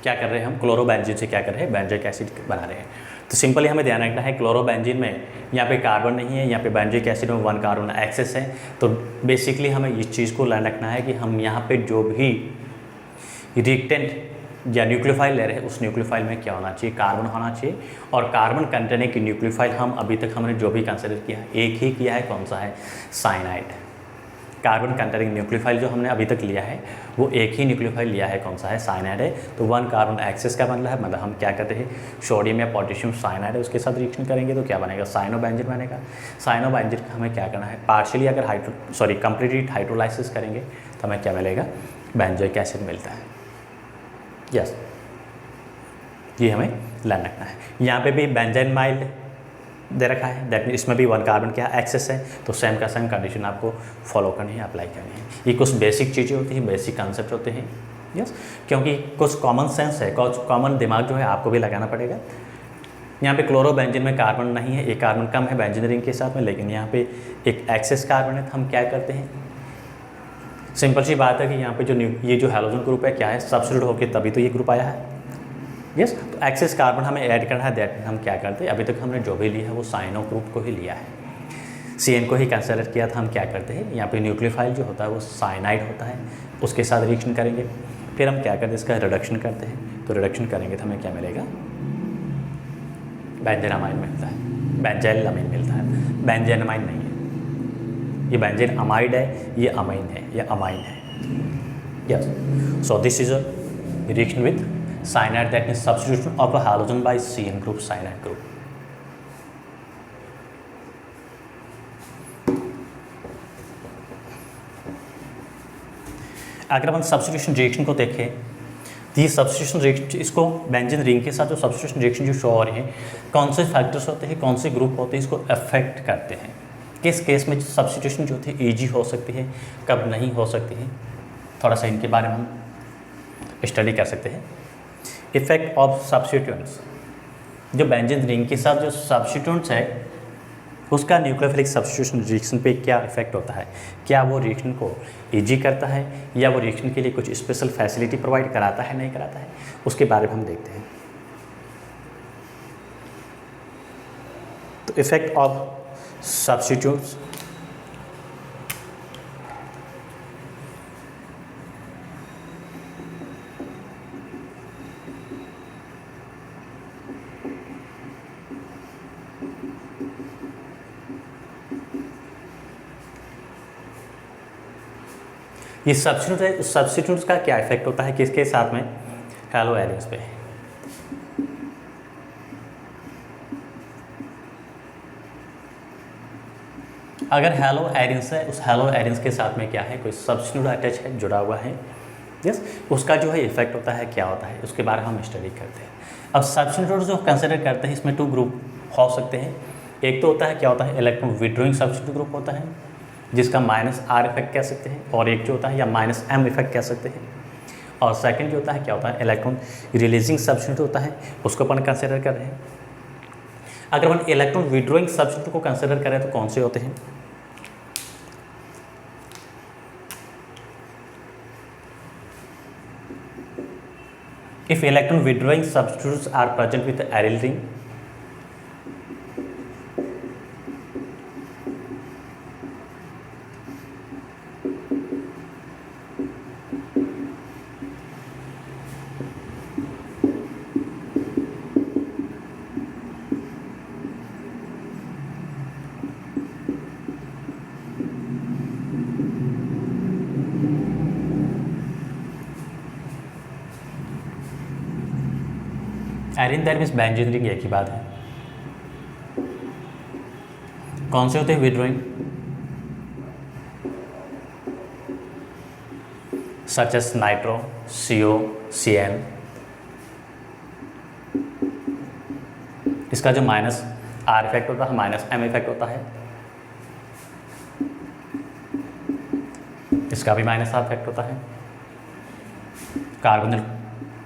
A: क्या कर रहे हैं हम, क्लोरोबेंजीन से क्या कर रहे हैं, बेंजोइक एसिड बना रहे हैं। तो सिंपली हमें ध्यान रखना है, क्लोरोबेंजीन में यहाँ पे कार्बन नहीं है, यहाँ पे बेंजोइक एसिड में 1 कार्बन एक्सेस है। तो बेसिकली हमें इस चीज़ को ध्यान रखना है कि हम यहाँ पे जो भी रिएक्टेंट या न्यूक्लियोफाइल ले रहे हैं, उस न्यूक्लियोफाइल में क्या होना चाहिए, कार्बन होना चाहिए। और कार्बन कंटेनिंग की न्यूक्लियोफाइल हम अभी तक हमने जो भी कंसिडर किया है, एक ही किया है, कौन सा है, साइनाइड। कार्बन कंटेनिंग न्यूक्लियोफाइल जो हमने अभी तक लिया है वो एक ही न्यूक्लियोफाइल लिया है, कौन सा है, साइनाइड है। तो 1 कार्बन एक्सेस का बन रहा है, मतलब हम क्या करते हैं, सोडियम या पोटेशियम साइनाइड है, उसके साथ रिएक्शन करेंगे तो क्या बनेगा, साइनोबेंजीन बनेगा। साइनोबेंजीन का हमें क्या करना है, पार्शियली अगर कंप्लीटली हाइड्रोलाइसिस करेंगे तो हमें क्या मिलेगा, बेंजोइक एसिड मिलता है। यस, ये हमें ध्यान रखना है। यहाँ पे भी बेंजाइन माइल्ड दे रखा है, दैट मीन इसमें भी 1 कार्बन क्या एक्सेस है, तो सेम का सेम कंडीशन आपको फॉलो करनी है, अप्लाई करनी है। ये कुछ बेसिक चीज़ें होती हैं, बेसिक कंसेप्ट होते हैं। यस, क्योंकि कुछ कॉमन सेंस है, कुछ कॉमन दिमाग जो है आपको भी लगाना पड़ेगा। यहाँ पे क्लोरोबेंजीन में कार्बन नहीं है, एक कार्बन कम है बेंजीन रिंग के साथ में, लेकिन यहाँ पे एक एक्सेस कार्बन है, तो हम क्या करते हैं, सिंपल सी बात है कि यहाँ पे जो ये जो हैलोजन ग्रुप है क्या है, सब्स्टिट्यूट होकर तभी तो ये ग्रुप आया है। यस, तो एक्सेस कार्बन हमें ऐड करना है, दैट हम क्या करते हैं, अभी तक हमने जो भी लिया है वो साइनो ग्रुप को ही लिया है, CN को ही कंसिडर किया था। हम क्या करते हैं, यहाँ पे न्यूक्लियोफाइल जो होता है वो साइनाइड होता है, उसके साथ रिएक्शन करेंगे, फिर हम क्या करते हैं, इसका रिडक्शन करते हैं। तो रिडक्शन करेंगे तो हमें क्या मिलेगा, बेंजेनामाइन मिलता है, बेंजाइल अमीन मिलता है, बेंजेनामाइन नहीं है, ये बेंजेन अमाइड है, ये अमाइन है, ये अमाइन है। Yes, so this is a reaction with cyanide, that means substitution of a halogen by CN group, cyanide group. अगर अपन सब्स्टिट्यूशन रिएक्शन को देखें तो ये सब्स्टिट्यूशन रिएक्शन, इसको बेंजीन रिंग के साथ जो सब्स्टिट्यूशन रिएक्शन जो शो हो रही है, कौन से फैक्टर्स होते हैं, कौन से ग्रुप होते हैं, इसको अफेक्ट करते हैं। किस केस में सब्स्टिट्यूशन जो होती है ईजी हो सकती है, कब नहीं हो सकती है, थोड़ा सा इनके बारे में हम स्टडी कर सकते हैं। इफेक्ट ऑफ सब्स्टिट्यूएंट्स, जो बेंजीन रिंग के साथ जो सब्स्टिट्यूएंट्स है उसका न्यूक्लियोफिलिक सब्स्टिट्यूशन रिएक्शन पे क्या इफेक्ट होता है, क्या वो रिएक्शन को इजी करता है या वो रिएक्शन के लिए कुछ स्पेशल फैसिलिटी प्रोवाइड कराता है, नहीं कराता है, उसके बारे में हम देखते हैं। तो इफेक्ट ऑफ सब्स्टिट्यूट्स, ये सब्स्टिट्यूट है, उस सब्स्टिट्यूट्स का क्या इफेक्ट होता है किसके साथ में, हैलो एलिन्स पे। अगर हैलो एरिन्स है, उस हैलो एरिन्स के साथ में क्या है, कोई सब्स्टिट्यूट अटैच है, जुड़ा हुआ है, यस, उसका जो है इफेक्ट होता है, क्या होता है, उसके बारे में हम स्टडी करते हैं। अब सब्स्टिट्यूट जो कंसिडर करते हैं इसमें 2 ग्रुप हो सकते हैं। एक तो होता है क्या होता है, इलेक्ट्रॉन विड्रॉइंग सब्स्टिट्यूट ग्रुप होता है जिसका -R इफेक्ट कह सकते हैं, और एक जो होता है या -M इफेक्ट कह सकते हैं। और सेकंड जो होता है क्या होता है, इलेक्ट्रॉन रिलीजिंग सब्स्टिट्यूट होता है, उसको अपन कंसिडर कर रहे हैं। अगर अपन इलेक्ट्रॉन विड्रॉइंग सब्स्टिट्यूट को कंसिडर करें तो कौन से होते हैं, if electron withdrawing substitutes are present with the aryl ring, arene that means benzene ring, एक ही बात है। कौन से होते हैं withdrawing, such as nitro, CO, CN। इसका जो -R इफेक्ट होता है, -M इफेक्ट होता है, इसका भी -R इफेक्ट होता है। कार्बोनिल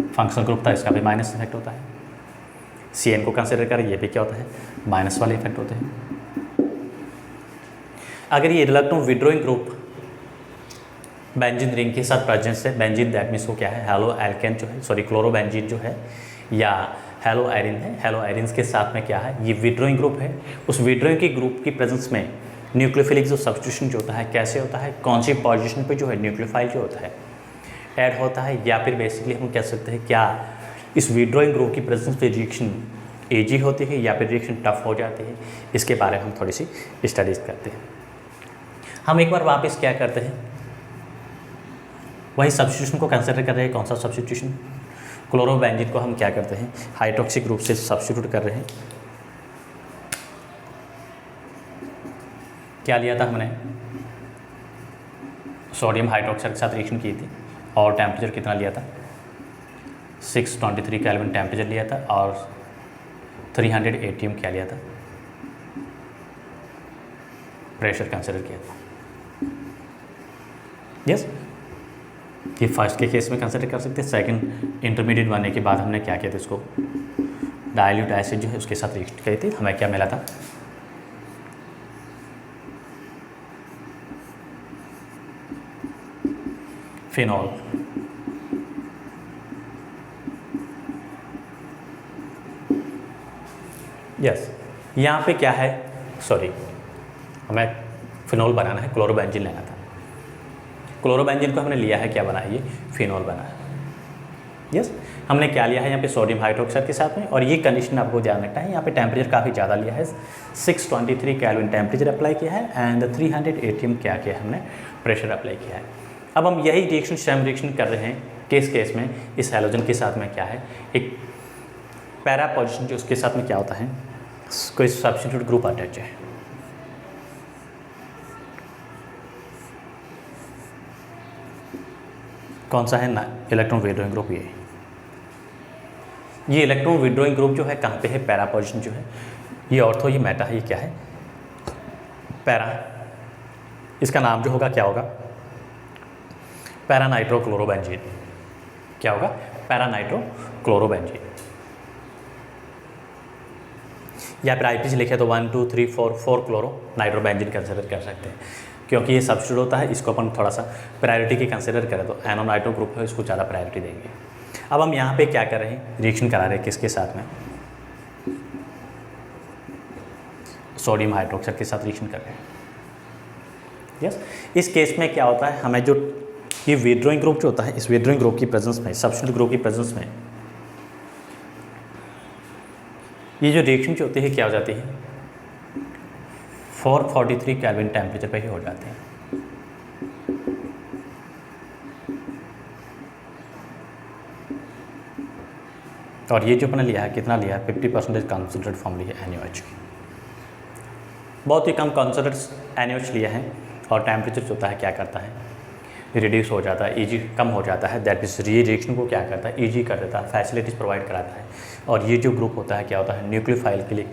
A: फंक्शनल ग्रुप था, इसका भी माइनस इफेक्ट होता है। CN को कंसिडर करें, ये भी क्या होता है, माइनस वाले इफेक्ट होते हैं। अगर ये electron withdrawing group benzene ring के साथ प्रेजेंस है, बेंजीन दैट मीन्स वो क्या है, हेलो एल्केन जो है, सॉरी क्लोरोबेंजीन जो है, या हेलो आयरिन है। हेलो आयरिन के साथ में क्या है, ये विड्रॉइंग ग्रुप है। उस विड्रॉइंग के ग्रुप की प्रेजेंस में न्यूक्लियोफिलिक जो सब्स्टिट्यूशन जो होता है कैसे होता है, कौन सी पोजीशन पे जो है न्यूक्लियोफाइल जो होता है ऐड होता है, या फिर बेसिकली हम कह सकते हैं क्या इस विड्रॉइंग ग्रुप की प्रेजेंस पे रिएक्शन ईजी होती है या फिर रिएक्शन टफ हो जाती है, इसके बारे में हम थोड़ी सी स्टडीज करते हैं। हम एक बार वापस क्या करते हैं, वही सब्स्टिट्यूशन को कंसिडर कर रहे हैं। कौन सा सब्स्टिट्यूशन, क्लोरोबेंजीन को हम क्या करते हैं, हाइड्रोक्सी ग्रुप से सब्स्टिट्यूट कर रहे हैं। क्या लिया था हमने, सोडियम हाइड्रोक्साइड के साथ रिएक्शन की थी, और टेम्परेचर कितना लिया था, 623 केल्विन टेम्परेचर लिया था, और 300 ATM क्या लिया था, प्रेशर कंसिडर किया था। यस, ये फर्स्ट के केस में कंसिडर कर सकते हैं। सेकंड इंटरमीडिएट बनने के बाद हमने क्या किया था, इसको डाइल्यूट एसिड जो है उसके साथ रिएक्ट की थी, हमें क्या मिला था, फिनॉल। यस, यहाँ पे क्या है, सॉरी हमें फिनॉल बनाना है, क्लोरोबेंजीन लेना था। क्लोरोबेंजीन को हमने लिया है, क्या बना है, ये फिनॉल बना है। यस, हमने क्या लिया है यहाँ पे, सोडियम हाइड्रोक्साइड के साथ में, और ये कंडीशन आपको ध्यान रखना है, यहाँ पे टेम्परेचर काफ़ी ज़्यादा लिया है, 623 केल्विन टेम्परेचर अप्लाई किया है, एंड 300 ATM क्या किया है, हमने प्रेशर अप्लाई किया है। अब हम यही रिएक्शन सेम रिएक्शन कर रहे हैं केस में, इस हैलोजन के साथ में क्या है, एक पैरा पोजीशन जो उसके साथ में क्या होता है, कोई सब्स्टिट्यूट ग्रुप अटैच है। कौन सा है ना, इलेक्ट्रॉन विड्रॉइंग ग्रुप। ये इलेक्ट्रॉन विड्रॉइंग ग्रुप जो है कहाँ पे है, पैरा पोजीशन जो है, ये ऑर्थो, ये मेटा, ये क्या है, पैरा। इसका नाम जो होगा क्या होगा, पैरानाइट्रोक्लोरोबेंजीन। क्या होगा, पैरानाइट्रोक्लोरोबेंजीन। या फिर IPC लिखे तो 1 2 3 4 क्लोरो नाइट्रोबेंजीन कंसिडर कर सकते हैं, क्योंकि ये सब्स्टिट्यूट होता है, इसको अपन थोड़ा सा प्रायोरिटी की कंसिडर करें तो एनो नाइट्रो ग्रुप है, इसको ज़्यादा प्रायोरिटी देंगे। अब हम यहाँ पे क्या कर रहे हैं, रिएक्शन करा रहे हैं किसके साथ में, सोडियम हाइड्रोक्साइड के साथ रिएक्शन कर रहे हैं। यस, इस केस में क्या होता है, हमें जो ये विड्रॉइंग ग्रुप जो होता है, इस विड्रॉइंग ग्रुप की प्रेजेंस में, सब्स्टिट्यूट ग्रुप की प्रेजेंस में ये जो रिएक्शन जो होती है क्या हो जाती है, 443 केल्विन टेम्परेचर पे ही हो जाते हैं। और ये जो अपने लिया है, कितना लिया है, 50% कंसंट्रेट फॉर्म लिया है NaOH की, बहुत ही कम कंसंट्रेट NaOH लिया है। और टेम्परेचर जो होता है क्या करता है, रिड्यूस हो जाता है, ईजी कम हो जाता है, दैट मीन्स ये रिएक्शन को क्या करता है, ईजी कर देता है, फैसिलिटीज़ प्रोवाइड कराता है। और ये जो ग्रुप होता है क्या होता है, न्यूक्लियोफाइल के लिए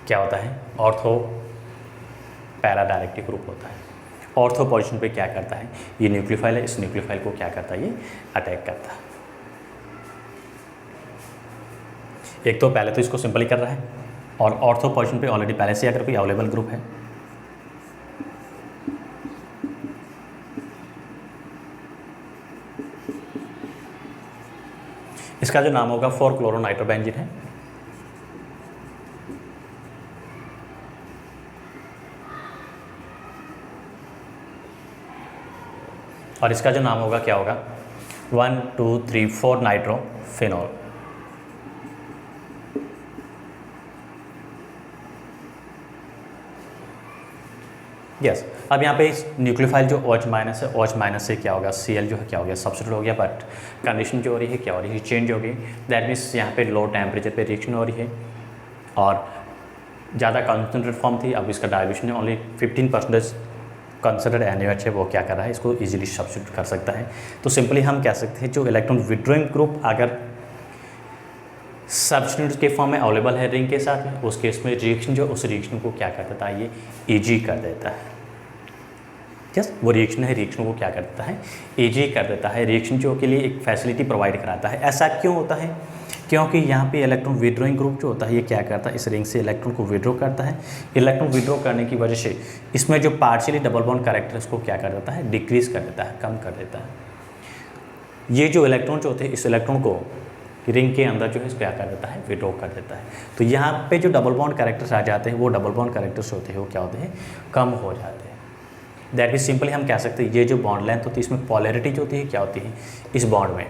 A: क्या होता है, ऑर्थो पैराडायरेक्टिव ग्रुप होता है। ऑर्थो पोजीशन पे क्या करता है, ये न्यूक्लियोफाइल है, इस न्यूक्लियोफाइल को क्या करता है, ये अटैक करता है। एक तो पहले तो इसको सिंपली कर रहा है, और ऑर्थो पोजीशन पे ऑलरेडी पहले से अगर कोई अवेलेबल ग्रुप है, इसका जो नाम होगा 4-क्लोरोनाइट्रोबेंजीन है। और इसका जो नाम होगा क्या होगा, 1, 2, 3, 4 नाइट्रोफिनॉल। यस, अब यहाँ पे इस न्यूक्लियोफाइल जो OH- है, OH- से क्या होगा, Cl जो है क्या हो गया, सब्स्टिट्यूट हो गया, बट कंडीशन जो हो रही है क्या हो रही है, चेंज हो गई। दैट मीन्स यहाँ पे लो टेम्परेचर पे रिएक्शन हो रही है और ज़्यादा कॉन्सेंट्रेटेड फॉर्म थी, अब इसका डाइल्यूशन है ओनली 15% कंसिडर्ड NaOH है, वो क्या कर रहा है, इसको इजीली सब्स्टिट्यूट कर सकता है। तो सिंपली हम कह सकते हैं जो इलेक्ट्रॉन विड्रॉइंग ग्रुप अगर सब्स्टिट्यूट के फॉर्म में अवेलेबल है रिंग के साथ में, उस केस में रिएक्शन जो उस रिएक्शन को क्या कर देता है, ये ईजी कर देता है। यस, वो रिएक्शन है, रिएक्शन को क्या कर देता है, ईजी कर देता है, रिएक्शन जो के लिए एक फैसिलिटी प्रोवाइड कराता है। ऐसा क्यों होता है, क्योंकि यहाँ पे इलेक्ट्रॉन विड्रॉइंग ग्रुप जो होता है ये क्या करता है, इस रिंग से इलेक्ट्रॉन को विड्रॉ करता है। इलेक्ट्रॉन विड्रॉ करने की वजह से इसमें जो पार्शियली डबल बॉन्ड कैरेक्टर उसको क्या कर देता है, डिक्रीज कर देता है, कम कर देता है। ये जो इलेक्ट्रॉन जो होते हैं, इस इलेक्ट्रॉन को रिंग के अंदर जो है क्या कर देता है, विड्रॉ कर देता है। तो यहाँ पे जो डबल बॉन्ड कैरेक्टर्स आ जाते हैं, वो डबल बॉन्ड कैरेक्टर्स होते हैं वो क्या होते हैं, कम हो जाते हैं। दैट मीन्स सिंपली हम कह सकते हैं ये जो बॉन्ड लेंथ होती है, इसमें पॉलैरिटी जो होती है क्या होती है, इस बॉन्ड में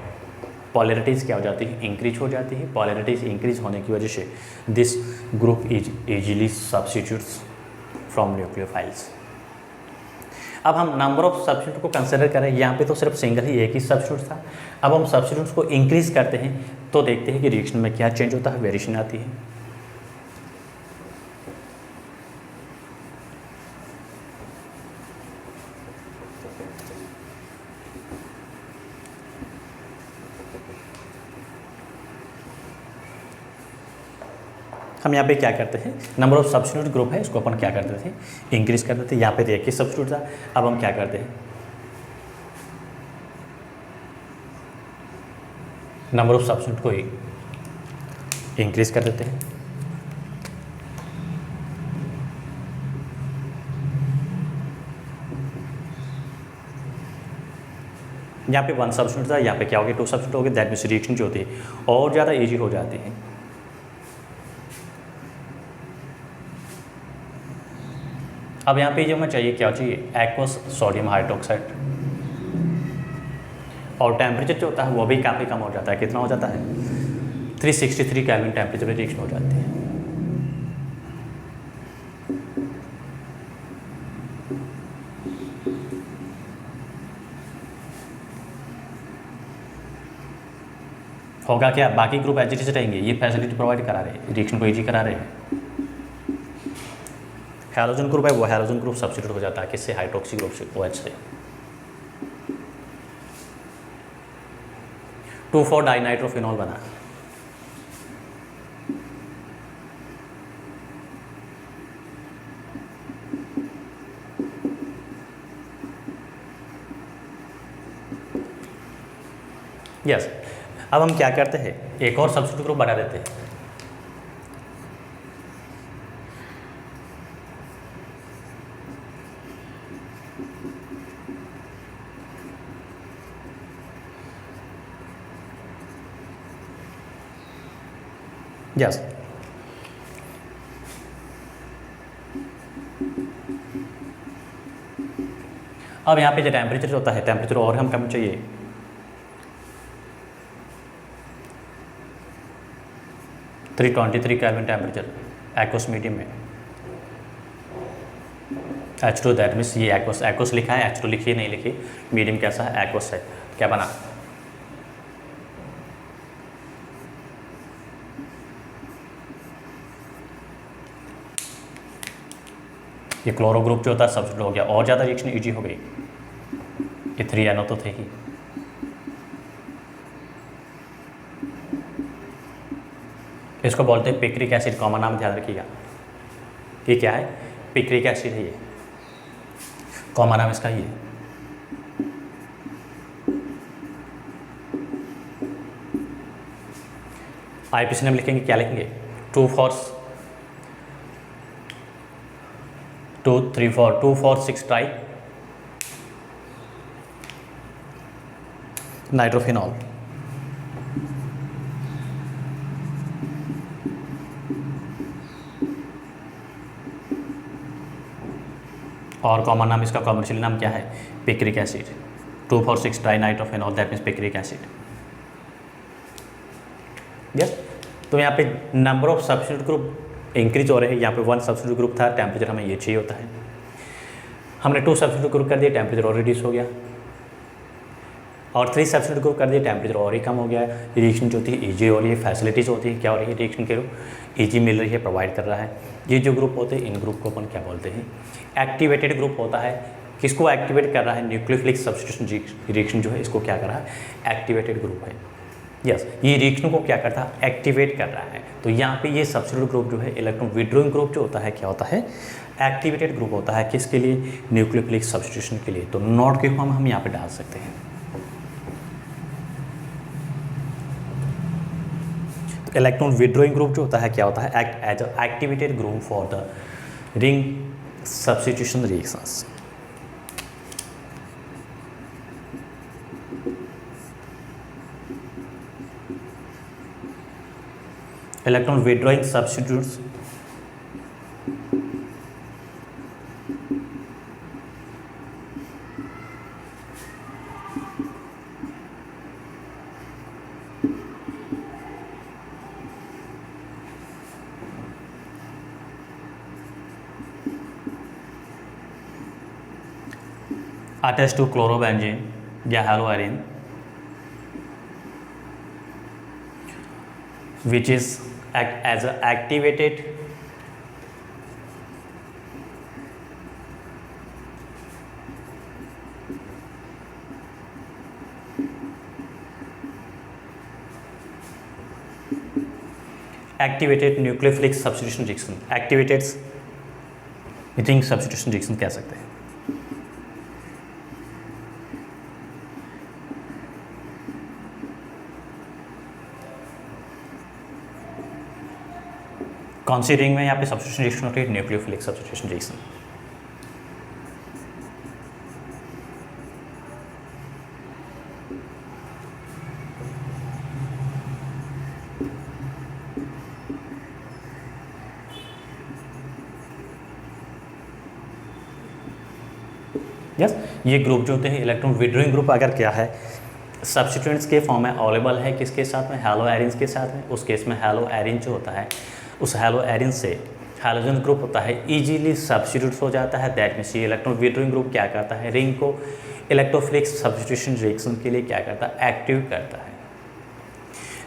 A: पॉलैरिटीज़ क्या हो जाती है, इंक्रीज हो जाती है। पॉलैरिटीज़ इंक्रीज होने की वजह से this group is easily substitutes from nucleophiles. अब हम नंबर ऑफ सब्स्टिट्यूट को कंसिडर करें, यहाँ पे तो सिर्फ सिंगल ही एक ही सब्स्टिट्यूट था। अब हम सब्स्टिट्यूट्स को इंक्रीज करते हैं तो देखते हैं कि रिएक्शन में क्या चेंज होता है, वेरिएशन आती है। हम यहाँ पे क्या करते हैं, नंबर ऑफ सब्स्टिट्यूट ग्रुप है, इसको अपन क्या करते थे, इंक्रीज कर देते। यहाँ पे एक ही सब्स्टिट्यूट था, अब हम क्या करते हैं, नंबर ऑफ सब्स्टिट्यूट को इंक्रीज कर देते हैं। यहाँ पे 1 सब्स्टिट्यूट था, यहाँ पे क्या हो गया, 2 सब्स्टिट्यूट हो गए। दैट मीन्स रिएक्शन जो होती है और ज़्यादा ईजी हो जाती है। अब यहाँ पे जो हमें चाहिए क्या चाहिए, एक्वस सोडियम हाइड्रोक्साइड, और टेम्परेचर जो होता है वो भी काफ़ी कम हो जाता है। कितना हो जाता है, 363 केल्विन टेम्परेचर पे रिएक्शन हो जाती है। होगा क्या, बाकी ग्रुप एच रहेंगे, ये फैसिलिटी प्रोवाइड करा रहे हैं, रिएक्शन को ईजी करा रहे हैं। हैलोजन ग्रुप है, वो हैलोजन ग्रुप सब्स्टिट्यूट हो जाता है किससे, हाइड्रोक्सी ग्रुप से, OH से। 2,4 डाइनाइट्रोफिनॉल बना। यस, अब हम क्या करते हैं, एक और सब्स्टिट्यूट ग्रुप बना देते हैं। यस, अब यहाँ पे जो टेम्परेचर होता है, टेम्परेचर और हम कम चाहिए, -323 केल्विन टेम्परेचर एक्वस मीडियम में। H2, दैट मीन्स ये एक्वस लिखा है, H2 लिखिए नहीं लिखिए, मीडियम कैसा है, एक्वस है। क्या बना, ये क्लोरो ग्रुप जो होता है सब्स्टिट्यूट हो गया, और ज़्यादा रिएक्शन ईजी हो गई। ये 3NO तो थे ही। इसको बोलते हैं पिक्रिक एसिड, कॉमन नाम ध्यान रखिएगा। ये क्या है? पिक्रिक एसिड है ये, कॉमन नाम इसका ये। IPC नेम लिखेंगे, क्या लिखेंगे? 2,4,6 ट्राई नाइट्रोफिनॉल। और कॉमन नाम इसका, कॉमर्शियल नाम क्या है? Picric acid. 2,4,6 try nitrophenol, that means picric acid. Yes, तो यहाँ पे number of substitute group increase हो रहे हैं। यहाँ पे 1 सब्स्टिट्यूट ग्रुप था, टेम्परेचर हमें ये चाहिए होता है। हमने 2 सब्स्टिट्यूट ग्रुप कर दिया, टेम्परेचर और रिड्यूस हो गया। और 3 सब्स्टिट्यूट ग्रुप कर दिया, टेम्परेचर और ही कम हो गया। रिएक्शन जो होती है ईजी हो रही है, फैसिलिटीज़ होती है, क्या हो रही है? रिएक्शन के ईजी मिल रही है, प्रोवाइड कर रहा है। ये जो ग्रुप होते हैं, इन ग्रुप को अपन क्या बोलते हैं? एक्टिवेटेड ग्रुप होता है। किसको एक्टिवेट कर रहा है? न्यूक्लियोफिलिक सब्स्टिट्यूशन रिएक्शन जो है, इसको क्या कर रहा है? एक्टिवेटेड ग्रुप है। यस, ये रिएक्शन को क्या करता है? एक्टिवेट कर रहा है। तो यहाँ पे ये सब्स्टिट्यूट ग्रुप जो है, इलेक्ट्रॉन विड्रॉइंग ग्रुप जो होता है, क्या होता है? एक्टिवेटेड ग्रुप होता है। किसके लिए? न्यूक्लियोफिलिक सब्स्टिट्यूशन के लिए। तो नॉट के फॉर्म हम यहाँ पे डाल सकते हैं। तो इलेक्ट्रॉन विड्रॉइंग ग्रुप जो होता है, क्या होता है? Act as a activated group for the ring substitution reactions. Electron withdrawing substitutes attached to chlorobenzene या haloarine, which is act as a activated nucleophilic substitution reaction, activated ring substitution reaction कह सकते हैं। कौन सी रिंग में यहाँ पे substitution reaction होती है? Nucleophilic substitution reaction. यस, ये ग्रुप जो होते हैं इलेक्ट्रॉन विड्रॉइंग ग्रुप अगर क्या है, सब्स्टिट्यूएंट्स के फॉर्म में अवेलेबल है, किसके साथ में? हैलो एरिन्स के साथ में। उस केस में हैलो एरिन जो होता है, उस हैलो एरिन से हैलोजन ग्रुप होता है इजीली सब्स्टिट्यूट हो जाता है। दैट मीन्स ये इलेक्ट्रॉन विड्रॉइंग ग्रुप क्या करता है? रिंग को इलेक्ट्रोफिलिक सब्स्टिट्यूशन रिएक्शन के लिए क्या करता है? एक्टिव करता है।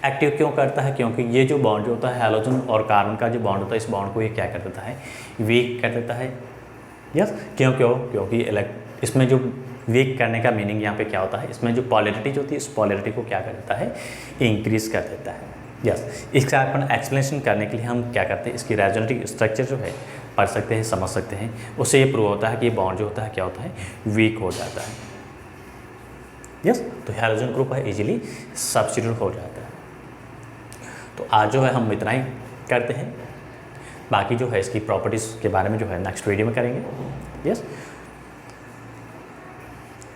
A: एक्टिव क्यों करता है? क्योंकि ये जो बॉन्ड जो होता है हैलोजन और कार्बन का जो बॉन्ड होता है, इस बॉन्ड को ये क्या कर देता है? वीक कर देता है। यस, क्योंकि इसमें जो वीक करने का मीनिंग यहाँ पे क्या होता है? इसमें जो पॉलरिटी जो होती है, इस पॉलरिटी को क्या कर देता है? इंक्रीज कर देता है। यस, इसका अपन एक्सप्लेनेशन करने के लिए हम क्या करते हैं? इसकी रेजोनेटिव स्ट्रक्चर जो है पढ़ सकते हैं, समझ सकते हैं। उससे ये प्रूव होता है कि ये बॉन्ड जो होता है क्या होता है? वीक हो जाता है। यस, तो हैलोजन ग्रुप है इजीली सब्स्टिट्यूट हो जाता है। तो आज जो है हम इतना ही करते हैं, बाकी जो है इसकी प्रॉपर्टीज़ के बारे में जो है नेक्स्ट वीडियो में करेंगे। यस,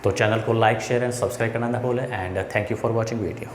A: तो चैनल को लाइक शेयर एंड सब्सक्राइब करना ना भूलें। And thank you for watching video.